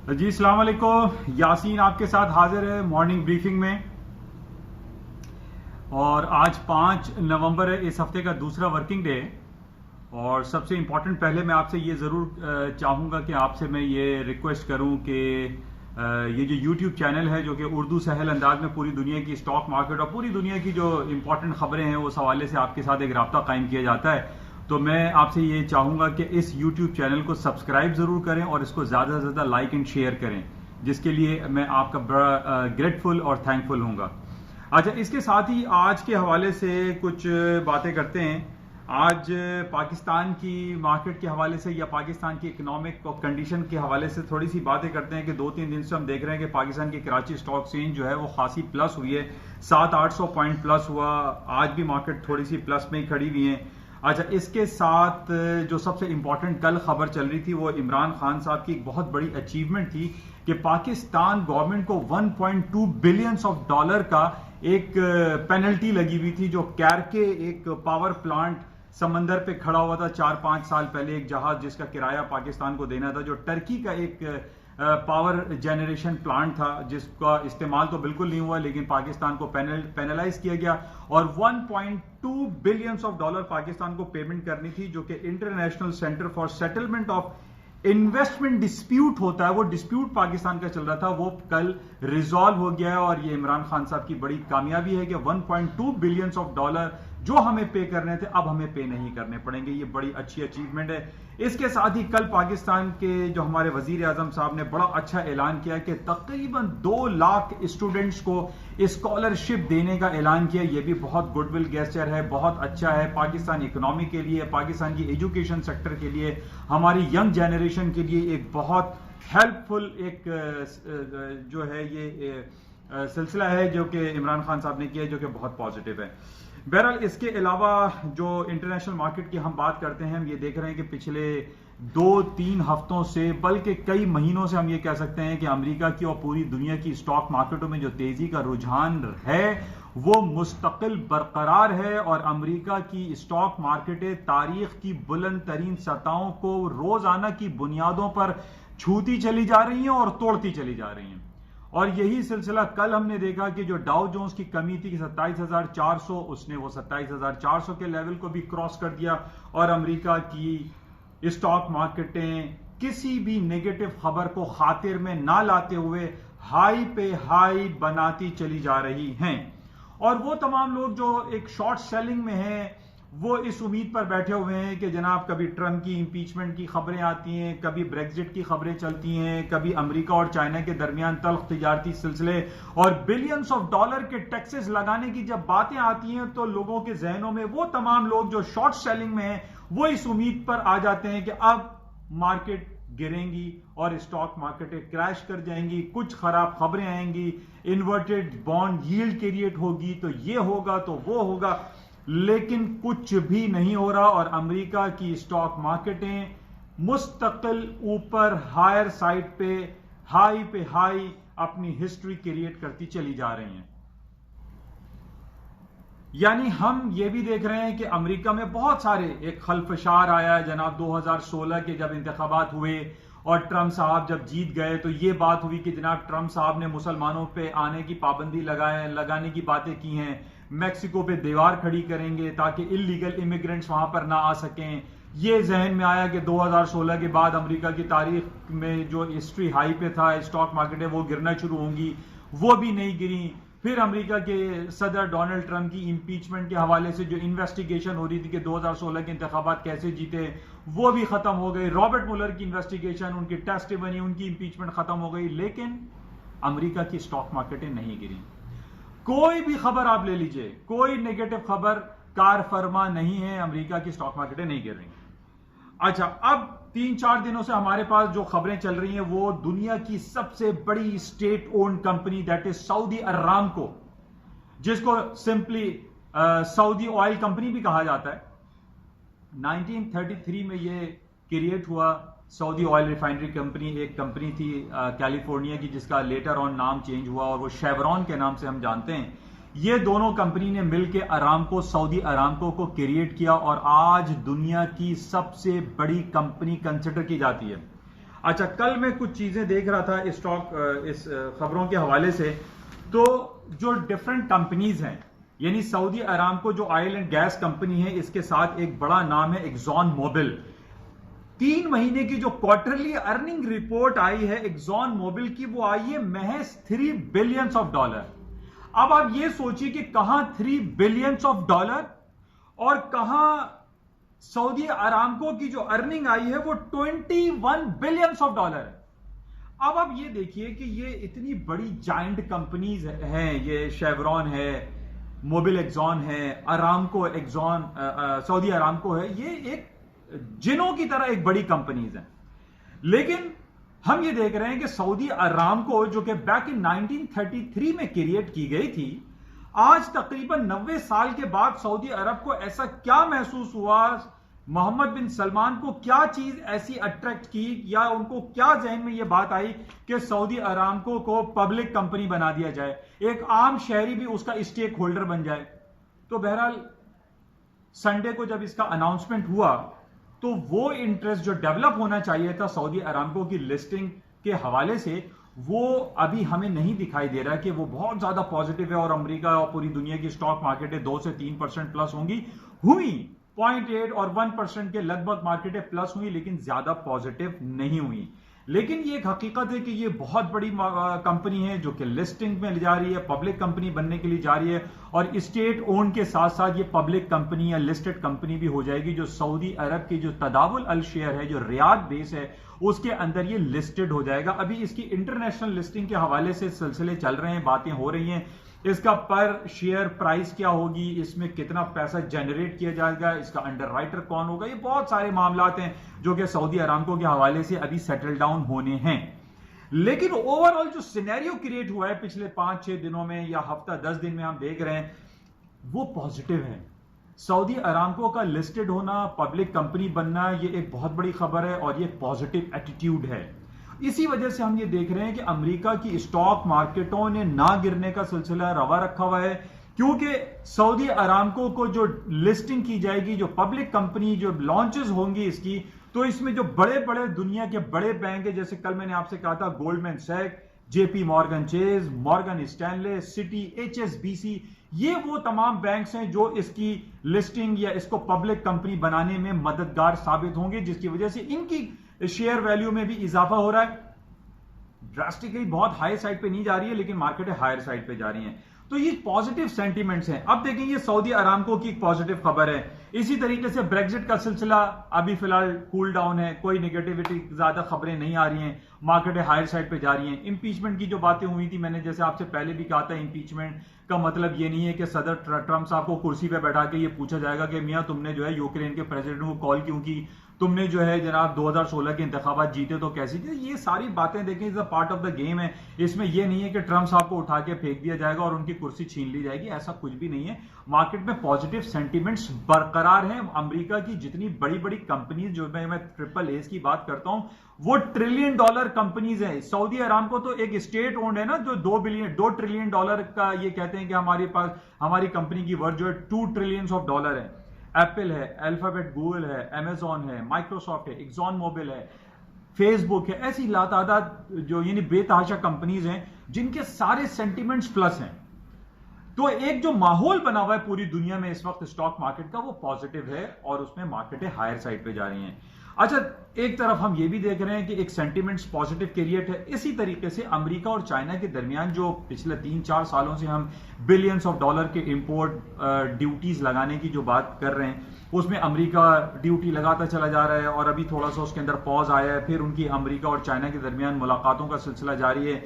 جی السلام علیکم. یاسین آپ کے ساتھ حاضر ہے مارننگ بریفنگ میں. اور آج 5 نومبر ہے, اس ہفتے کا دوسرا ورکنگ ڈے. اور سب سے امپورٹنٹ پہلے میں آپ سے یہ ضرور چاہوں گا کہ آپ سے میں یہ ریکویسٹ کروں کہ یہ جو یوٹیوب چینل ہے جو کہ اردو سہل انداز میں پوری دنیا کی اسٹاک مارکیٹ اور پوری دنیا کی جو امپورٹنٹ خبریں ہیں اس حوالے سے آپ کے ساتھ ایک رابطہ قائم کیا جاتا ہے, تو میں آپ سے یہ چاہوں گا کہ اس یوٹیوب چینل کو سبسکرائب ضرور کریں اور اس کو زیادہ سے زیادہ لائک اینڈ شیئر کریں, جس کے لیے میں آپ کا بڑا گریٹفل اور تھینکفل ہوں گا. اچھا, اس کے ساتھ ہی آج کے حوالے سے کچھ باتیں کرتے ہیں. آج پاکستان کی مارکیٹ کے حوالے سے یا پاکستان کی اکنامک کنڈیشن کے حوالے سے تھوڑی سی باتیں کرتے ہیں کہ 2-3 دن سے ہم دیکھ رہے ہیں کہ پاکستان کی کراچی اسٹاک ایکسچینج جو ہے وہ خاصی پلس ہوئی ہے, 700-800 پوائنٹ پلس ہوا. آج بھی مارکیٹ تھوڑی سی پلس میں ہی کھڑی ہوئی ہیں. اچھا, اس کے ساتھ جو سب سے امپورٹنٹ کل خبر چل رہی تھی وہ عمران خان صاحب کی ایک بہت بڑی اچیومنٹ تھی کہ پاکستان گورنمنٹ کو $1.2 بلین کا ایک پینلٹی لگی ہوئی تھی, جو کیرکے ایک پاور پلانٹ سمندر پہ کھڑا ہوا تھا 4-5 سال پہلے, ایک جہاز جس کا کرایہ پاکستان کو دینا تھا, جو ٹرکی کا ایک پاور جنریشن پلانٹ تھا جس کا استعمال تو بالکل نہیں ہوا, لیکن پاکستان کو پینلائز کیا گیا اور $1.2 بلین پاکستان کو پیمنٹ کرنی تھی, جو کہ international centre for settlement of investment dispute ہوتا ہے, وہ ڈسپیوٹ پاکستان کا چل رہا تھا, وہ کل ریزالو ہو گیا ہے. اور یہ عمران خان صاحب کی بڑی کامیابی ہے کہ $1.2 بلین جو ہمیں پے کرنے تھے اب ہمیں پے نہیں کرنے پڑیں گے. یہ بڑی اچھی اچیومنٹ ہے. اس کے ساتھ ہی کل پاکستان کے جو ہمارے وزیر اعظم صاحب نے بڑا اچھا اعلان کیا کہ تقریباً 2 لاکھ اسٹوڈنٹس کو اسکالرشپ دینے کا اعلان کیا. یہ بھی بہت گڈ ول گیسچر ہے, بہت اچھا ہے پاکستان اکنامی کے لیے, پاکستان کی ایجوکیشن سیکٹر کے لیے, ہماری ینگ جنریشن کے لیے ایک بہت ہیلپ فل ایک جو ہے یہ سلسلہ ہے جو کہ عمران خان صاحب نے کیا, جو کہ بہت پازیٹیو ہے. بہرحال اس کے علاوہ جو انٹرنیشنل مارکیٹ کی ہم بات کرتے ہیں, ہم یہ دیکھ رہے ہیں کہ پچھلے 2-3 ہفتوں سے بلکہ کئی مہینوں سے ہم یہ کہہ سکتے ہیں کہ امریکہ کی اور پوری دنیا کی اسٹاک مارکیٹوں میں جو تیزی کا رجحان ہے وہ مستقل برقرار ہے, اور امریکہ کی اسٹاک مارکیٹیں تاریخ کی بلند ترین سطحوں کو روزانہ کی بنیادوں پر چھوتی چلی جا رہی ہیں اور توڑتی چلی جا رہی ہیں. اور یہی سلسلہ کل ہم نے دیکھا کہ جو ڈاؤ جونز کی کمی تھی 27,400, اس نے وہ 27,400 کے لیول کو بھی کراس کر دیا, اور امریکہ کی اسٹاک مارکیٹیں کسی بھی نیگیٹو خبر کو خاطر میں نہ لاتے ہوئے ہائی پہ ہائی بناتی چلی جا رہی ہیں. اور وہ تمام لوگ جو ایک شارٹ سیلنگ میں ہیں وہ اس امید پر بیٹھے ہوئے ہیں کہ جناب کبھی ٹرمپ کی امپیچمنٹ کی خبریں آتی ہیں, کبھی بریگزٹ کی خبریں چلتی ہیں, کبھی امریکہ اور چائنا کے درمیان تلخ تجارتی سلسلے اور بلینز آف ڈالر کے ٹیکسز لگانے کی جب باتیں آتی ہیں تو لوگوں کے ذہنوں میں وہ تمام لوگ جو شارٹ سیلنگ میں ہیں وہ اس امید پر آ جاتے ہیں کہ اب مارکیٹ گریں گی اور اسٹاک مارکیٹیں کریش کر جائیں گی, کچھ خراب خبریں آئیں گی, انورٹڈ بانڈ ییلڈ کریٹ ہوگی, تو یہ ہوگا تو وہ ہوگا, لیکن کچھ بھی نہیں ہو رہا. اور امریکہ کی اسٹاک مارکیٹیں مستقل اوپر ہائر سائٹ پہ ہائی اپنی ہسٹری کریٹ کرتی چلی جا رہی ہیں. یعنی ہم یہ بھی دیکھ رہے ہیں کہ امریکہ میں بہت سارے ایک خلفشار آیا ہے جناب 2016 کے جب انتخابات ہوئے اور ٹرمپ صاحب جب جیت گئے تو یہ بات ہوئی کہ جناب ٹرمپ صاحب نے مسلمانوں پہ آنے کی پابندی لگانے کی باتیں کی ہیں, میکسیکو پہ دیوار کھڑی کریں گے تاکہ انلیگل امیگرینٹس وہاں پر نہ آ سکیں. یہ ذہن میں آیا کہ 2016 کے بعد امریکہ کی تاریخ میں جو ہسٹری ہائی پہ تھا اسٹاک مارکیٹیں وہ گرنا شروع ہوں گی, وہ بھی نہیں گریں. پھر امریکہ کے صدر ڈونلڈ ٹرمپ کی امپیچمنٹ کے حوالے سے جو انویسٹیگیشن ہو رہی تھی کہ 2016 کے انتخابات کیسے جیتے وہ بھی ختم ہو گئی. رابرٹ مولر کی انویسٹیگیشن, ان کی ٹیسٹیمنی, ان کی امپیچمنٹ ختم ہو گئی, لیکن امریکہ کی اسٹاک مارکیٹیں نہیں گریں. کوئی بھی خبر آپ لے لیجئے, کوئی نیگیٹو خبر کار فرما نہیں ہے, امریکہ کی اسٹاک مارکیٹیں نہیں گر رہی. اچھا, اب 3-4 دنوں سے ہمارے پاس جو خبریں چل رہی ہیں وہ دنیا کی سب سے بڑی state owned company that is Saudi Aramco, جس کو سمپلی سعودی آئل کمپنی بھی کہا جاتا ہے. 1933 میں یہ کریٹ ہوا. سعودی آئل ریفائنری کمپنی ایک کمپنی تھی کیلیفورنیا کی جس کا لیٹر آن نام چینج ہوا اور وہ شیورون کے نام سے ہم جانتے ہیں. یہ دونوں کمپنی نے مل کے ارامکو, سعودی ارامکو کو کریٹ کیا اور آج دنیا کی سب سے بڑی کمپنی کنسیڈر کی جاتی ہے. اچھا، کل میں کچھ چیزیں دیکھ رہا تھا اس خبروں کے حوالے سے، تو جو ڈفرنٹ کمپنیز ہیں، یعنی سعودی ارامکو جو آئل اینڈ گیس کمپنی ہے، اس کے ساتھ ایک بڑا نام ہے ایگزون موبل. 3 مہینے کی جو کوارٹرلی ارننگ رپورٹ آئی ہے ایگزون موبل کی، وہ آئی ہے محض $3 بلین. اب آپ یہ سوچیے کہ کہاں $3 بلین اور کہاں سعودی ارامکو کی جو ارننگ آئی ہے وہ $21 بلین ہے. اب آپ یہ دیکھیے کہ یہ اتنی بڑی جائنٹ کمپنیز ہیں، یہ شیورون ہے، موبل ایگزون ہے، ارامکو ایگزون، سعودی ارامکو ہے، یہ ایک جنوں کی طرح ایک بڑی کمپنیز ہیں. لیکن ہم یہ دیکھ رہے ہیں کہ سعودی ارامکو جو کہ بیک ان 1933 میں کریٹ کی گئی تھی، آج تقریباً 90 سال کے بعد سعودی عرب کو ایسا کیا محسوس ہوا، محمد بن سلمان کو کیا چیز ایسی اٹریکٹ کی، یا ان کو کیا ذہن میں یہ بات آئی کہ سعودی ارامکو کو پبلک کمپنی بنا دیا جائے، ایک عام شہری بھی اس کا اسٹیک ہولڈر بن جائے. تو بہرحال سنڈے کو جب اس کا اناؤنسمنٹ ہوا تو وہ انٹرسٹ جو ڈیولپ ہونا چاہیے تھا سعودی ارامکو کی لسٹنگ کے حوالے سے، وہ ابھی ہمیں نہیں دکھائی دے رہا کہ وہ بہت زیادہ پازیٹیو ہے، اور امریکہ اور پوری دنیا کی سٹاک مارکیٹیں 2 سے 3% پلس ہوں گی، ہوئی 0.8 اور 1% کے لگ بھگ مارکیٹیں پلس ہوئی، لیکن زیادہ پازیٹیو نہیں ہوئی. لیکن یہ ایک حقیقت ہے کہ یہ بہت بڑی کمپنی ہے جو کہ لسٹنگ میں جا رہی ہے، پبلک کمپنی بننے کے لیے جا رہی ہے، اور اسٹیٹ اون کے ساتھ ساتھ یہ پبلک کمپنی یا لسٹڈ کمپنی بھی ہو جائے گی، جو سعودی عرب کی جو تداول الشیئر ہے، جو ریاض بیس ہے، اس کے اندر یہ لسٹڈ ہو جائے گا. ابھی اس کی انٹرنیشنل لسٹنگ کے حوالے سے سلسلے چل رہے ہیں، باتیں ہو رہی ہیں، اس کا پر شیئر پرائس کیا ہوگی، اس میں کتنا پیسہ جنریٹ کیا جائے گا، اس کا انڈر رائٹر کون ہوگا، یہ بہت سارے معاملات ہیں جو کہ سعودی ارامکو کے حوالے سے ابھی سیٹل ڈاؤن ہونے ہیں. لیکن اوور آل جو سینیریو کریٹ ہوا ہے پچھلے 5-6 دنوں میں یا ہفتہ 10 دن میں ہم دیکھ رہے ہیں، وہ پازیٹیو ہے. سعودی ارامکو کا لسٹڈ ہونا، پبلک کمپنی بننا، یہ ایک بہت بڑی خبر ہے اور یہ ایک پازیٹیو ایٹیٹیوڈ ہے. اسی وجہ سے ہم یہ دیکھ رہے ہیں کہ امریکہ کی اسٹاک مارکیٹوں نے نہ گرنے کا سلسلہ روا رکھا ہوا ہے، کیونکہ سعودی ارامکو کو جو لسٹنگ کی جائے گی، جو پبلک کمپنی جو لانچز ہوں گی اس کی، تو اس میں جو بڑے بڑے دنیا کے بڑے بینک ہیں، جیسے کل میں نے آپ سے کہا تھا گولڈمین سیک، جے پی مارگن چیز، مارگن اسٹینلے، سٹی، HSBC، یہ وہ تمام بینکس ہیں جو اس کی لسٹنگ یا اس کو پبلک کمپنی بنانے میں مددگار ثابت ہوں گے، جس کی وجہ سے ان کی شیئر ویلیو میں بھی اضافہ ہو رہا ہے. ڈراسٹکلی بہت ہائی سائڈ پہ نہیں جا رہی ہے، لیکن مارکیٹیں ہائر سائڈ پہ جا رہی ہیں. تو یہ پازیٹیو سینٹیمنٹس ہیں. اب دیکھیں یہ سعودی ارامکو کی ایک پازیٹیو خبر ہے. اسی طریقے سے بریگزٹ کا سلسلہ ابھی فی الحال کول ڈاؤن ہے، کوئی نگیٹیوٹی زیادہ خبریں نہیں آ رہی ہیں، مارکیٹیں ہائر سائڈ پہ جا رہی ہیں. امپیچمنٹ کی جو باتیں ہوئی تھی، میں نے جیسے آپ سے پہلے بھی کہا تھا، امپیچمنٹ کا مطلب یہ نہیں ہے کہ صدر ٹرمپ صاحب کو کرسی پہ بیٹھا کے یہ پوچھا جائے گا کہ میاں تم نے جو ہے یوکرین کے پریزیڈنٹ کو کال کیوں کی، تم نے جو ہے جناب 2016 کے انتخابات جیتے تو کیسی تھی. یہ ساری باتیں دیکھیں، is a part of the game ہے. اس میں یہ نہیں ہے کہ ٹرمپ صاحب کو اٹھا کے پھینک دیا جائے گا اور ان کی کرسی چھین لی جائے گی، ایسا کچھ بھی نہیں ہے. مارکیٹ میں پازیٹیو سینٹیمنٹس برقرار ہیں. امریکہ کی جتنی بڑی بڑی کمپنیز، جو میں ٹرپل ایز کی بات کرتا ہوں، وہ $1 ٹریلین کمپنیز ہیں. سعودی ارامکو تو ایک اسٹیٹ اونڈ ہے نا، جو $2 ٹریلین کا یہ کہتے ہیں کہ ہمارے پاس ہماری کمپنی کی ورتھ جو ہے $2 ٹریلین ہے. ایپل ہے، الفابیٹ، گوگل ہے، امیزون ہے، مائکروسافٹ ہے، ایگزون موبل ہے، فیس بک ہے، ایسی لاتعداد جو یعنی بے تحاشا کمپنیز ہیں جن کے سارے سینٹیمنٹس پلس ہیں. تو ایک جو ماحول بنا ہوا ہے پوری دنیا میں اس وقت اسٹاک مارکیٹ کا، وہ پازیٹیو ہے اور اس میں مارکیٹیں ہائر سائڈ پہ جا رہی ہیں. اچھا، ایک طرف ہم یہ بھی دیکھ رہے ہیں کہ ایک سینٹیمنٹس پازیٹیو کریٹ ہے. اسی طریقے سے امریکہ اور چائنا کے درمیان جو پچھلے 3-4 سالوں سے ہم بلینز آف ڈالر کے امپورٹ ڈیوٹیز لگانے کی جو بات کر رہے ہیں، اس میں امریکہ ڈیوٹی لگاتا چلا جا رہا ہے، اور ابھی تھوڑا سا اس کے اندر پاز آیا ہے. پھر ان کی امریکہ اور چائنا کے درمیان ملاقاتوں کا سلسلہ جاری ہے.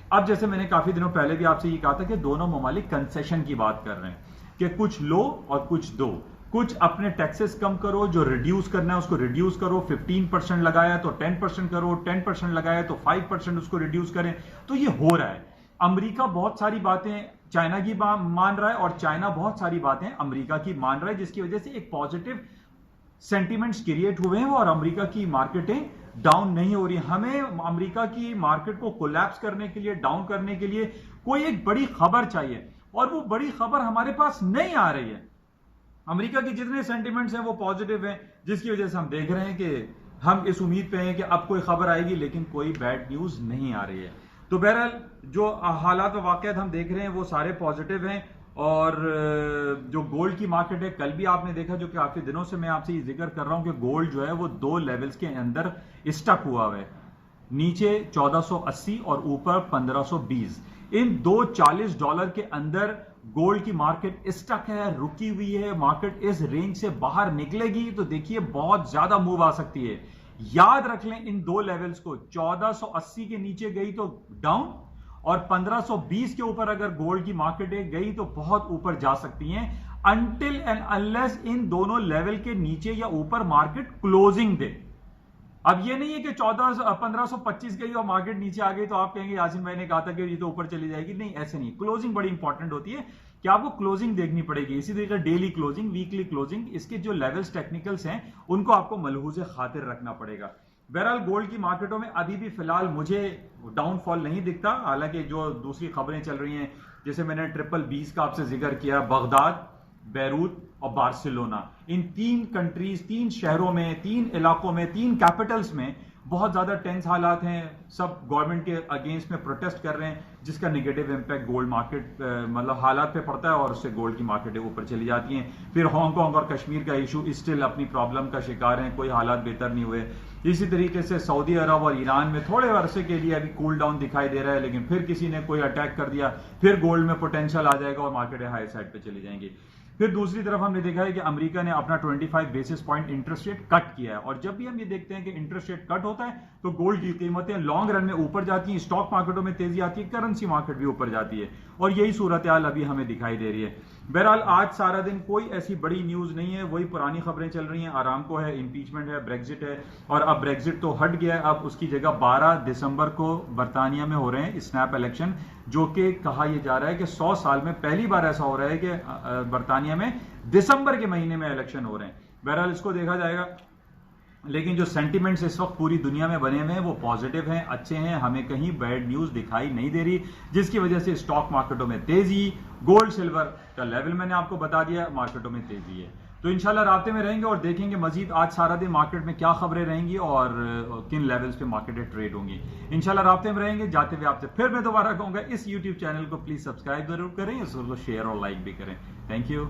اب جیسے میں نے کافی دنوں پہلے بھی آپ سے یہ کہا تھا کہ دونوں ممالک کنسیشن کی بات کر رہے ہیں کہ کچھ لو اور کچھ دو، کچھ اپنے ٹیکسز کم کرو، جو ریڈیوس کرنا ہے اس کو ریڈیوس کرو. 15% لگایا تو 10% کرو، 10% لگایا تو 5% اس کو ریڈیوس کریں. تو یہ ہو رہا ہے. امریکہ بہت ساری باتیں چائنا کی مان رہا ہے، اور چائنا بہت ساری باتیں امریکہ کی مان رہا ہے، جس کی وجہ سے ایک پازیٹیو سینٹیمنٹس کریٹ ہوئے ہیں اور امریکہ کی مارکیٹیں ڈاؤن نہیں ہو رہی. ہمیں امریکہ کی مارکیٹ کو کولیپس کرنے کے لیے، ڈاؤن کرنے کے لیے کوئی ایک بڑی خبر چاہیے، اور وہ بڑی خبر ہمارے پاس نہیں آ رہی ہے. امریکہ کی جتنے سینٹیمنٹس ہیں وہ پازیٹیو ہیں، جس کی وجہ سے ہم دیکھ رہے ہیں کہ ہم اس امید پہ ہیں کہ اب کوئی خبر آئے گی لیکن کوئی بیڈ نیوز نہیں آ رہی ہے. تو بہرحال جو حالات و واقعات ہم دیکھ رہے ہیں وہ سارے پازیٹیو ہیں. اور جو گولڈ کی مارکیٹ ہے کل بھی آپ نے دیکھا جو کہ کافی دنوں سے میں آپ سے یہ ذکر کر رہا ہوں کہ گولڈ جو ہے وہ 2 لیولز کے اندر اسٹک ہوا ہے, نیچے 1480 اور اوپر 1520. ان $240 کے اندر گولڈ کی مارکیٹ اسٹک ہے, رکی ہوئی ہے. مارکیٹ اس رینج سے باہر نکلے گی تو دیکھیے بہت زیادہ موو آ سکتی ہے. یاد رکھ لیں ان 2 لیولز کو, 1480 کے نیچے گئی تو ڈاؤن, اور 1520 کے اوپر اگر گولڈ کی مارکیٹ گئی تو بہت اوپر جا سکتی ہیں, انٹل اینڈ انلیس ان دونوں لیول کے نیچے یا اوپر مارکیٹ کلوزنگ دے. اب یہ نہیں ہے کہ 1525 گئی اور مارکیٹ نیچے آ گئی تو آپ کہیں گے یاسین بھائی نے کہا تھا کہ یہ تو اوپر چلی جائے گی. نہیں, ایسے نہیں. کلوزنگ بڑی انپورٹنٹ ہوتی ہے کہ آپ کو کلوزنگ دیکھنی پڑے گی. اسی طریقے ڈیلی کلوزنگ, ویکلی کلوزنگ, اس کے جو لیولز ٹیکنیکلز ہیں ان کو آپ کو ملحوظ خاطر رکھنا پڑے گا. بہرحال گولڈ کی مارکیٹوں میں ابھی بھی فی الحال مجھے ڈاؤن فال نہیں دکھتا. حالانکہ جو دوسری خبریں چل رہی ہیں جیسے میں نے 2020 کا آپ سے ذکر کیا, بغداد, بیروت اور بارسلونا, ان 3 کنٹریز, 3 شہروں میں, 3 علاقوں میں, 3 کیپٹلز میں بہت زیادہ ٹینس حالات ہیں. سب گورنمنٹ کے اگینسٹ میں پروٹیسٹ کر رہے ہیں جس کا نیگیٹو امپیکٹ گولڈ مارکیٹ مطلب حالات پہ پڑتا ہے اور اس سے گولڈ کی مارکیٹیں اوپر چلی جاتی ہیں. پھر ہانگ کانگ اور کشمیر کا ایشو اسٹل اپنی پرابلم کا شکار ہیں, کوئی حالات بہتر نہیں ہوئے. اسی طریقے سے سعودی عرب اور ایران میں تھوڑے عرصے کے لیے ابھی کول ڈاؤن دکھائی دے رہا ہے, لیکن پھر کسی نے کوئی اٹیک کر دیا, پھر گولڈ میں پوٹینشیل آ جائے گا اور مارکیٹیں ہائی سائڈ پہ چلی جائیں گی. پھر دوسری طرف ہم نے دیکھا ہے کہ امریکہ نے اپنا 25 بیسس پوائنٹ انٹرسٹ ریٹ کٹ کیا ہے, اور جب بھی ہم یہ دیکھتے ہیں کہ انٹرسٹ ریٹ کٹ ہوتا ہے تو گولڈ کی قیمتیں لانگ رن میں اوپر جاتی ہیں, اسٹاک مارکیٹوں میں تیزی آتی ہے, کرنسی مارکیٹ بھی اوپر جاتی ہے, اور یہی صورتحال ابھی ہمیں دکھائی دے رہی ہے. بہرحال آج سارا دن کوئی ایسی بڑی نیوز نہیں ہے, وہی پرانی خبریں چل رہی ہیں. آرامکو ہے, امپیچمنٹ ہے, بریگزٹ ہے, اور اب بریگزٹ تو ہٹ گیا ہے. اب اس کی جگہ 12 دسمبر کو برطانیہ میں ہو رہے ہیں اسنیپ الیکشن, جو کہ کہا یہ جا رہا ہے کہ 100 سال میں پہلی بار ایسا ہو رہا ہے کہ برطانیہ میں دسمبر کے مہینے میں الیکشن ہو رہے ہیں. بہرحال اس کو دیکھا جائے گا, لیکن جو سینٹیمنٹس اس وقت پوری دنیا میں بنے ہوئے ہیں وہ پازیٹیو ہیں, اچھے ہیں. ہمیں کہیں بیڈ نیوز دکھائی نہیں دے رہی, جس کی وجہ سے اسٹاک مارکیٹوں میں تیزی, گولڈ سلور کا لیول میں نے آپ کو بتا دیا, مارکیٹوں میں تیزی ہے. تو انشاءاللہ رابطے میں رہیں گے اور دیکھیں گے مزید آج سارا دن مارکیٹ میں کیا خبریں رہیں گی اور کن لیولز پہ مارکیٹیں ٹریڈ ہوں گی. انشاءاللہ رابطے میں رہیں گے. جاتے ہوئے آپ سے پھر میں دوبارہ کہوں گا اس یوٹیوب چینل کو پلیز سبسکرائب ضرور کریں, اس کو شیئر اور لائک بھی کریں. Thank you.